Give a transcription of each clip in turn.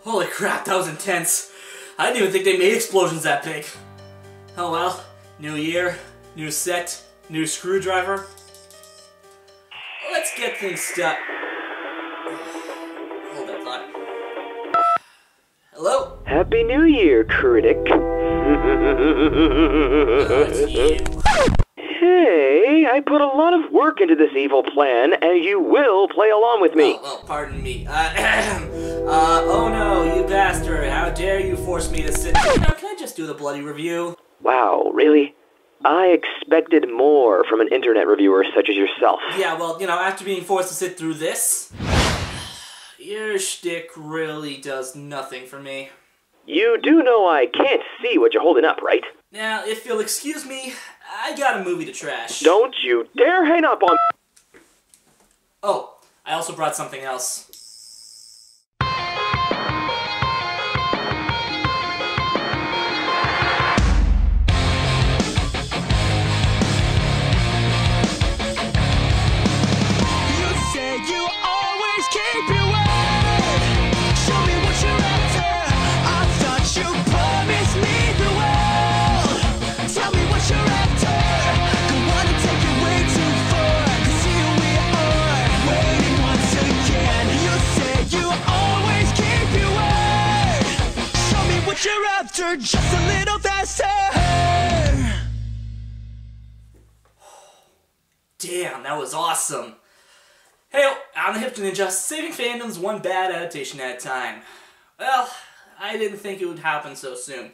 Holy crap, that was intense. I didn't even think they made explosions that big. Oh well, new year, new set, new screwdriver. Let's get things started. Hold that thought. Hello? Happy New Year, critic. It's you. Hey, I put a lot of work into this evil plan, and you will play along with me. Oh, pardon me. Oh no, you bastard. How dare you force me to sit... Now, can I just do the bloody review? Wow, really? I expected more from an internet reviewer such as yourself. Yeah, well, you know, after being forced to sit through this, your shtick really does nothing for me. You do know I can't see what you're holding up, right? Now, if you'll excuse me, I got a movie to trash. Don't you dare hang up on... Oh, I also brought something else. Just a little faster. Damn, that was awesome. Hey, I'm the Hipster Ninja, saving fandoms one bad adaptation at a time. Well, I didn't think it would happen so soon,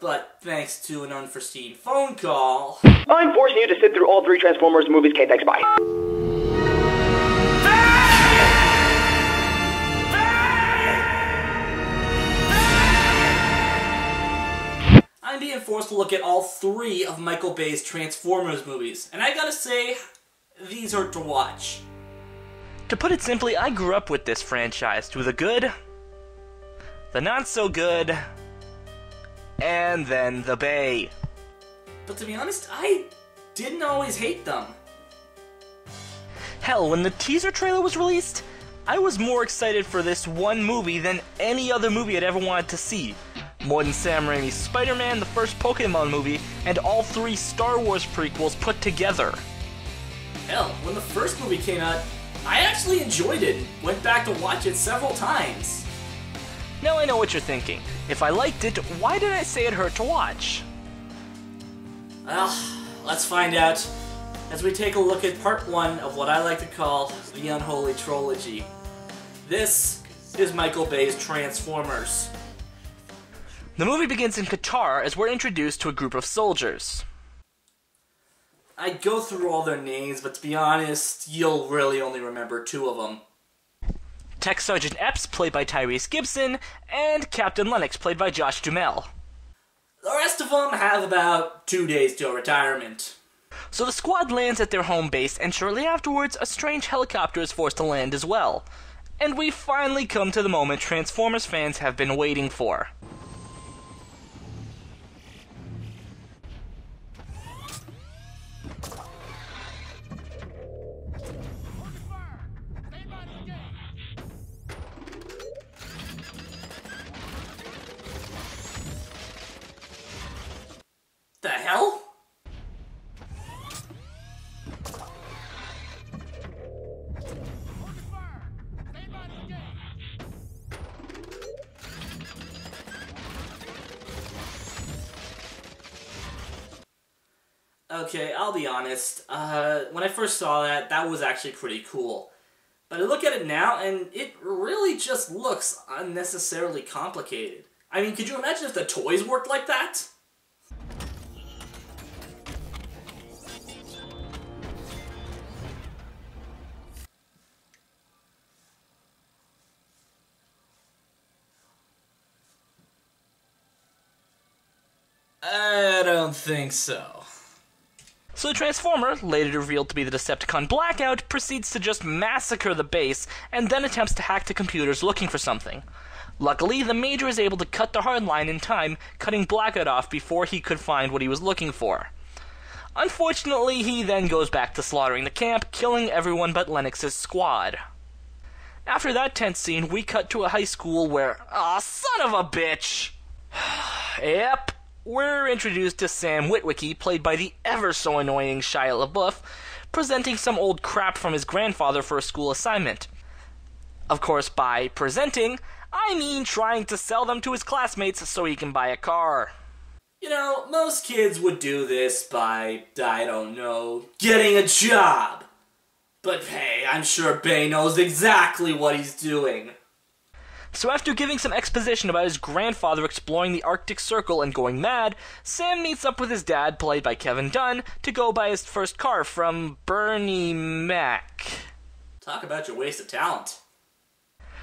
but thanks to an unforeseen phone call... I'm forcing you to sit through all 3 Transformers movies, K, thanks, bye. I'm being forced to look at all 3 of Michael Bay's Transformers movies, and I gotta say, these hurt to watch. To put it simply, I grew up with this franchise through the good, the not so good, and then the Bay. But to be honest, I didn't always hate them. Hell, when the teaser trailer was released, I was more excited for this one movie than any other movie I'd ever wanted to see. More than Sam Raimi's Spider-Man, the first Pokemon movie, and all 3 Star Wars prequels put together. Hell, when the first movie came out, I actually enjoyed it and went back to watch it several times. Now I know what you're thinking. If I liked it, why did I say it hurt to watch? Well, let's find out as we take a look at part 1 of what I like to call the Unholy Trollogy. This is Michael Bay's Transformers. The movie begins in Qatar as we're introduced to a group of soldiers. I'd go through all their names, but to be honest, you'll really only remember 2 of them. Tech Sergeant Epps, played by Tyrese Gibson, and Captain Lennox, played by Josh Duhamel. The rest of them have about 2 days till retirement. So the squad lands at their home base, and shortly afterwards, a strange helicopter is forced to land as well. And we finally come to the moment Transformers fans have been waiting for. The hell? Okay, I'll be honest. When I first saw that, that was actually pretty cool. But I look at it now, and it really just looks unnecessarily complicated. I mean, could you imagine if the toys worked like that? I don't think so. So the Transformer, later revealed to be the Decepticon Blackout, proceeds to just massacre the base, and then attempts to hack the computers looking for something. Luckily, the Major is able to cut the hardline in time, cutting Blackout off before he could find what he was looking for. Unfortunately, he then goes back to slaughtering the camp, killing everyone but Lennox's squad. After that tense scene, we cut to a high school where... Aw, son of a bitch! Yep, we're introduced to Sam Witwicky, played by the ever-so-annoying Shia LaBeouf, presenting some old crap from his grandfather for a school assignment. Of course, by presenting, I mean trying to sell them to his classmates so he can buy a car. You know, most kids would do this by, I don't know, getting a job. But hey, I'm sure Bay knows exactly what he's doing. So after giving some exposition about his grandfather exploring the Arctic Circle and going mad, Sam meets up with his dad, played by Kevin Dunn, to go buy his first car from Bernie Mac. Talk about your waste of talent.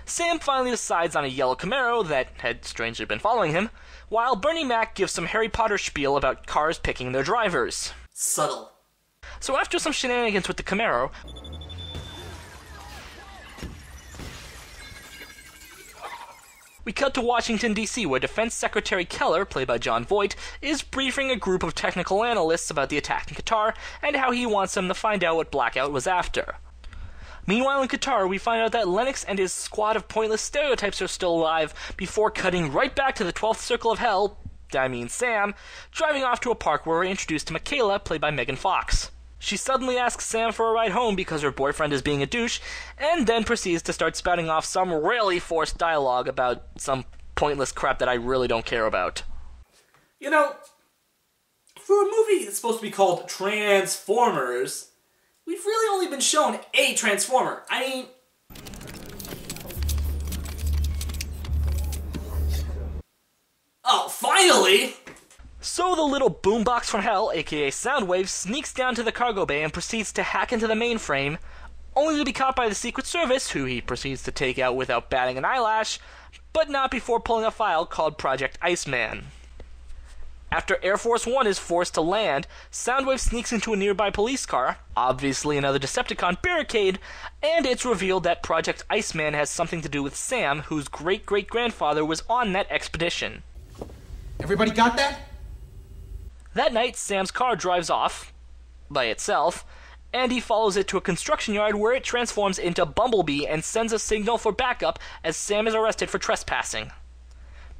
Sam finally decides on a yellow Camaro that had strangely been following him, while Bernie Mac gives some Harry Potter spiel about cars picking their drivers. Subtle. So after some shenanigans with the Camaro, we cut to Washington, D.C., where Defense Secretary Keller, played by John Voight, is briefing a group of technical analysts about the attack in Qatar and how he wants them to find out what Blackout was after. Meanwhile, in Qatar, we find out that Lennox and his squad of pointless stereotypes are still alive, before cutting right back to the 12th Circle of Hell, I mean Sam, driving off to a park where we're introduced to Michaela, played by Megan Fox. She suddenly asks Sam for a ride home because her boyfriend is being a douche, and then proceeds to start spouting off some really forced dialogue about some pointless crap that I really don't care about. You know, for a movie that's supposed to be called Transformers, we've really only been shown a Transformer. I mean... Oh, finally! So the little boombox from hell, aka Soundwave, sneaks down to the cargo bay and proceeds to hack into the mainframe, only to be caught by the Secret Service, who he proceeds to take out without batting an eyelash, but not before pulling a file called Project Iceman. After Air Force One is forced to land, Soundwave sneaks into a nearby police car, obviously another Decepticon barricade, and it's revealed that Project Iceman has something to do with Sam, whose great-great-grandfather was on that expedition. Everybody got that? That night, Sam's car drives off, by itself, and he follows it to a construction yard where it transforms into Bumblebee and sends a signal for backup as Sam is arrested for trespassing.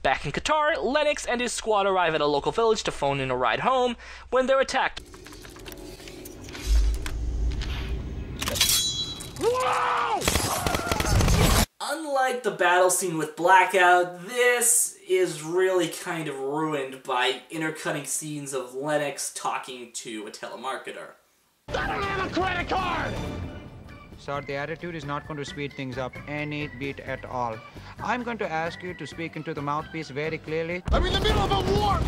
Back in Qatar, Lennox and his squad arrive at a local village to phone in a ride home when they're attacked. Whoa! Unlike the battle scene with Blackout, this is really kind of ruined by intercutting scenes of Lennox talking to a telemarketer. I don't have a credit card! Sir, the attitude is not going to speed things up any bit at all. I'm going to ask you to speak into the mouthpiece very clearly. I'm in the middle of a war!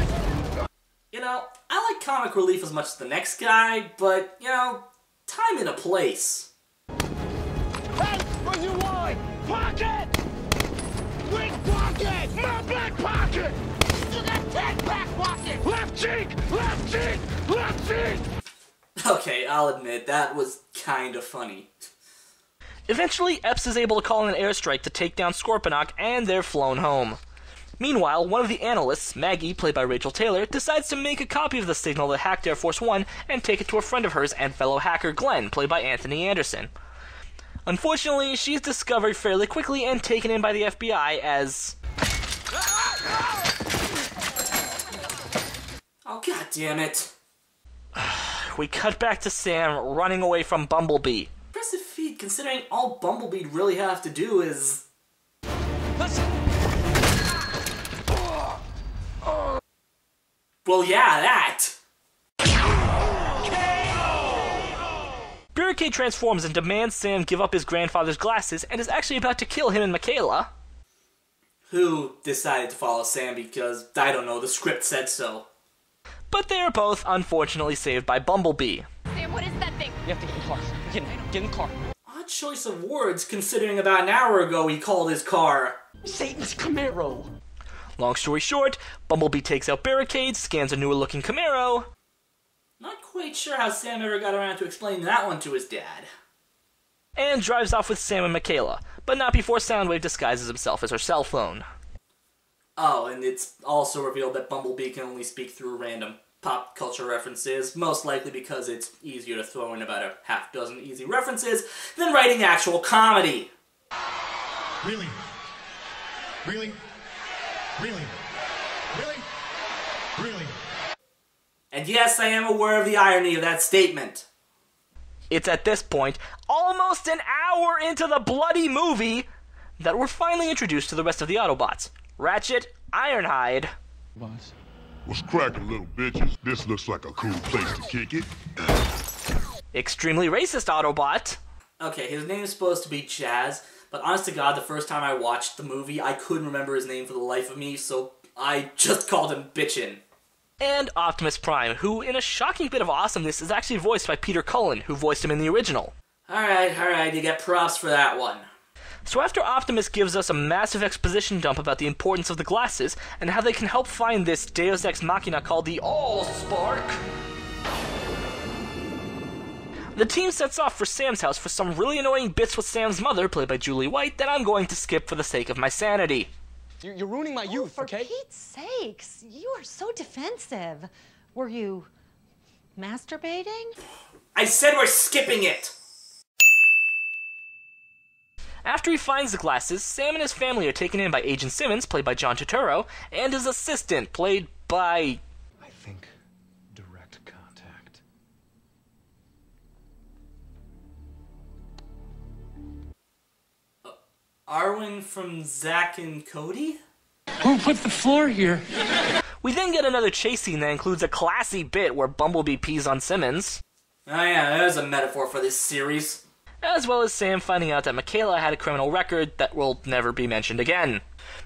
You know, I like comic relief as much as the next guy, but, you know, time and a place. Hey, what you want? Pocket! Which pocket? My black pocket! You got 10 back pockets! Left cheek! Left cheek! Left cheek! Okay, I'll admit, that was kind of funny. Eventually, Epps is able to call in an airstrike to take down Scorponok, and they're flown home. Meanwhile, one of the analysts, Maggie, played by Rachel Taylor, decides to make a copy of the signal that hacked Air Force One and take it to a friend of hers and fellow hacker Glenn, played by Anthony Anderson. Unfortunately, she's discovered fairly quickly and taken in by the FBI as... Oh, god damn it. We cut back to Sam running away from Bumblebee. Impressive feat, considering all Bumblebee really have to do is... Well, yeah, that! Barricade transforms and demands Sam give up his grandfather's glasses and is actually about to kill him and Michaela. Who decided to follow Sam because, I don't know, the script said so. But they are both, unfortunately, saved by Bumblebee. Sam, what is that thing? You have to get in the car. Get in the car. Odd choice of words, considering about an hour ago he called his car Satan's Camaro. Long story short, Bumblebee takes out Barricade, scans a newer-looking Camaro. Not quite sure how Sam ever got around to explaining that one to his dad. And drives off with Sam and Michaela, but not before Soundwave disguises himself as her cell phone. Oh, and it's also revealed that Bumblebee can only speak through random pop culture references, most likely because it's easier to throw in about a half dozen easy references than writing actual comedy. Really? Really? Really? Really? Really? And yes, I am aware of the irony of that statement. It's at this point, almost an hour into the bloody movie, that we're finally introduced to the rest of the Autobots. Ratchet, Ironhide. What's cracking, little bitches? This looks like a cool place to kick it. Extremely racist Autobot. Okay, his name is supposed to be Chaz, but honest to God, the first time I watched the movie, I couldn't remember his name for the life of me, so I just called him Bitchin'. And Optimus Prime, who, in a shocking bit of awesomeness, is actually voiced by Peter Cullen, who voiced him in the original. Alright, you get props for that one. So after Optimus gives us a massive exposition dump about the importance of the glasses, and how they can help find this Deus Ex Machina called the All-Spark, the team sets off for Sam's house for some really annoying bits with Sam's mother, played by Julie White, that I'm going to skip for the sake of my sanity. You're ruining my youth, okay? For Pete's sakes, you are so defensive. Were you masturbating? I said we're skipping it! After he finds the glasses, Sam and his family are taken in by Agent Simmons, played by John Turturro, and his assistant, played by... I think direct contact. Arwen from Zack and Cody? Who put the floor here? We then get another chase scene that includes a classy bit where Bumblebee pees on Simmons, Oh yeah, there's a metaphor for this series. as well as Sam finding out that Michaela had a criminal record that will never be mentioned again.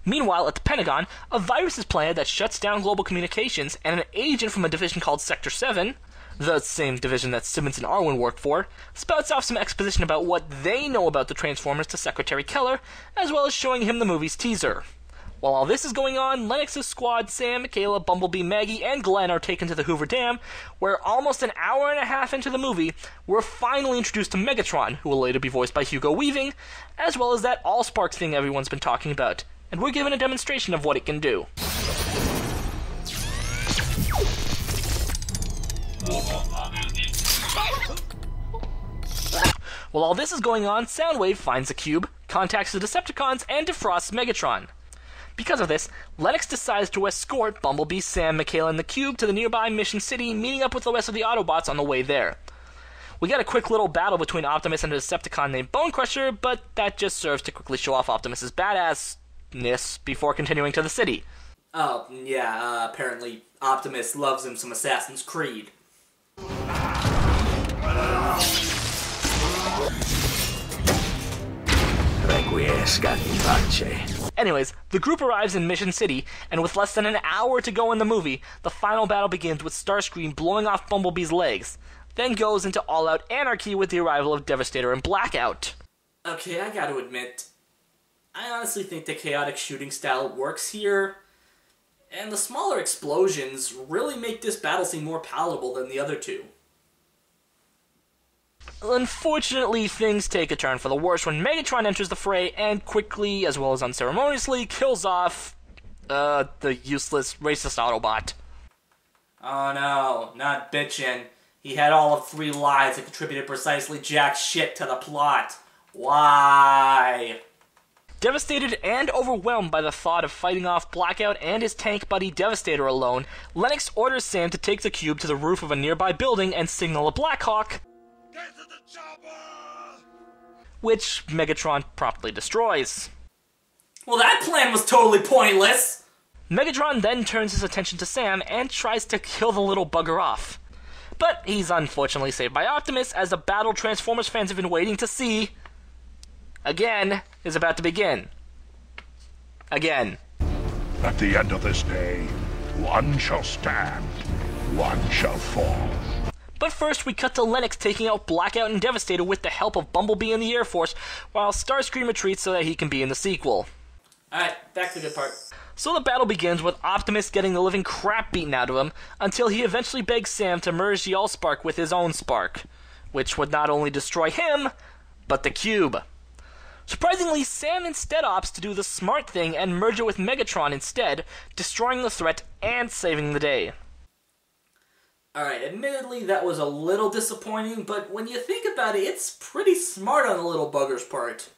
Meanwhile, at the Pentagon, a virus is planted that shuts down global communications, and an agent from a division called Sector 7, the same division that Simmons and Arwen worked for, spouts off some exposition about what they know about the Transformers to Secretary Keller, as well as showing him the movie's teaser. While all this is going on, Lennox's squad, Sam, Michaela, Bumblebee, Maggie, and Glenn are taken to the Hoover Dam, where almost an hour and a half into the movie, we're finally introduced to Megatron, who will later be voiced by Hugo Weaving, as well as that Allspark thing everyone's been talking about, and we're given a demonstration of what it can do. While all this is going on, Soundwave finds the cube, contacts the Decepticons, and defrosts Megatron. Because of this, Lennox decides to escort Bumblebee, Sam, Michaela, and the cube to the nearby Mission City, meeting up with the rest of the Autobots on the way there. We get a quick little battle between Optimus and a Decepticon named Bone Crusher, but that just serves to quickly show off Optimus's badassness before continuing to the city. Oh, yeah, apparently Optimus loves him some Assassin's Creed. Anyways, the group arrives in Mission City, and with less than an hour to go in the movie, the final battle begins with Starscream blowing off Bumblebee's legs, then goes into all-out anarchy with the arrival of Devastator and Blackout. Okay, I gotta admit, I honestly think the chaotic shooting style works here, and the smaller explosions really make this battle seem more palatable than the other two. Unfortunately, things take a turn for the worse when Megatron enters the fray and quickly, as well as unceremoniously, kills off, the useless racist Autobot. Oh no, not bitchin'. He had all of 3 lives that contributed precisely jack shit to the plot. Why? Devastated and overwhelmed by the thought of fighting off Blackout and his tank buddy Devastator alone, Lennox orders Sam to take the cube to the roof of a nearby building and signal a Blackhawk, Get to the chopper! which Megatron promptly destroys. Well, that plan was totally pointless! Megatron then turns his attention to Sam and tries to kill the little bugger off. But he's unfortunately saved by Optimus, as the battle Transformers fans have been waiting to see, again, is about to begin. Again. At the end of this day, one shall stand, one shall fall. But first, we cut to Lennox taking out Blackout and Devastator with the help of Bumblebee and the Air Force, while Starscream retreats so that he can be in the sequel. Alright, back to the good part. So the battle begins with Optimus getting the living crap beaten out of him, until he eventually begs Sam to merge the Allspark with his own spark, which would not only destroy him, but the cube. Surprisingly, Sam instead opts to do the smart thing and merge it with Megatron instead, destroying the threat and saving the day. Alright, admittedly that was a little disappointing, but when you think about it, it's pretty smart on the little bugger's part.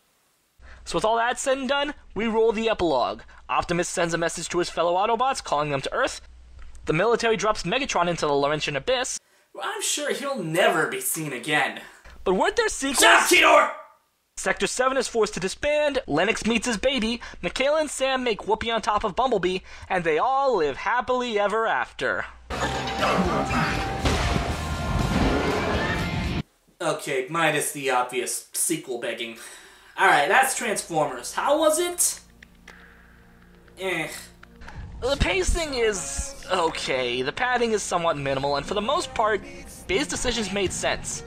So with all that said and done, we roll the epilogue. Optimus sends a message to his fellow Autobots, calling them to Earth. The military drops Megatron into the Laurentian Abyss. I'm sure he'll never be seen again. But weren't there sequels? Shut up, Cheetor! Sector 7 is forced to disband, Lennox meets his baby, Michaela and Sam make whoopee on top of Bumblebee, and they all live happily ever after. Okay, minus the obvious sequel begging. Alright, that's Transformers. How was it? The pacing is okay, the padding is somewhat minimal, and for the most part, Bay's decisions made sense.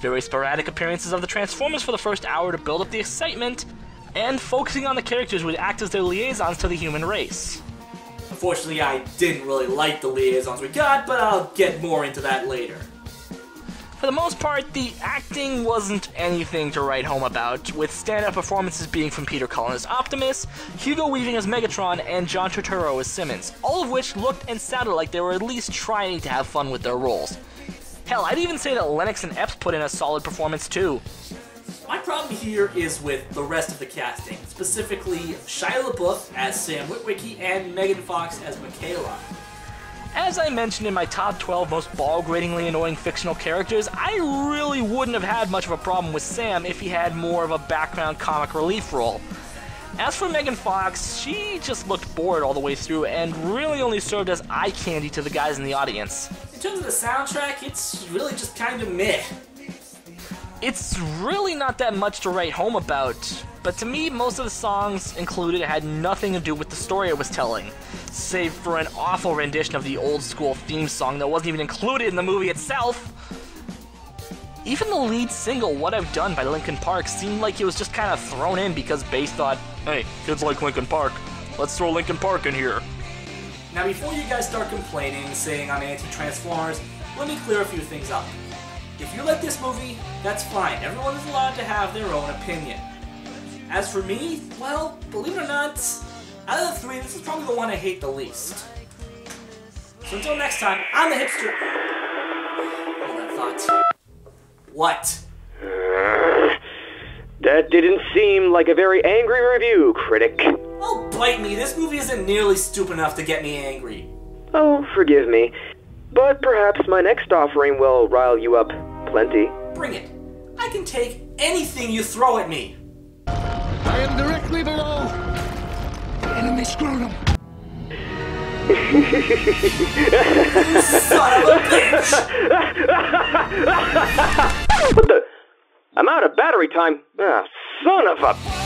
Very sporadic appearances of the Transformers for the first hour to build up the excitement, and focusing on the characters would act as their liaisons to the human race. Unfortunately, I didn't really like the liaisons we got, but I'll get more into that later. For the most part, the acting wasn't anything to write home about, with stand-up performances being from Peter Cullen as Optimus, Hugo Weaving as Megatron, and John Turturro as Simmons, all of which looked and sounded like they were at least trying to have fun with their roles. Hell, I'd even say that Lennox and Epps put in a solid performance too. My problem here is with the rest of the casting, specifically Shia LaBeouf as Sam Witwicky and Megan Fox as Michaela. As I mentioned in my top 12 most ball-gratingly annoying fictional characters, I really wouldn't have had much of a problem with Sam if he had more of a background comic relief role. As for Megan Fox, she just looked bored all the way through and really only served as eye candy to the guys in the audience. In terms of the soundtrack, it's really just kind of meh. It's really not that much to write home about, but to me, most of the songs included had nothing to do with the story it was telling, save for an awful rendition of the old-school theme song that wasn't even included in the movie itself. Even the lead single, What I've Done by Linkin Park, seemed like it was just kind of thrown in because Bass thought, hey, kids like Linkin Park, let's throw Linkin Park in here. Now before you guys start complaining, saying I'm anti-Transformers, let me clear a few things up. If you like this movie, that's fine. Everyone is allowed to have their own opinion. As for me, well, believe it or not, out of the three, this is probably the one I hate the least. So until next time, I'm the Hipster. Hold that thought. What? That didn't seem like a very angry review, critic. Oh, bite me. This movie isn't nearly stupid enough to get me angry. Oh, forgive me. But perhaps my next offering will rile you up plenty. Bring it. I can take anything you throw at me. I am directly below the enemy scrotum. You son of a bitch! What the? I'm out of battery time. Ah, son of a...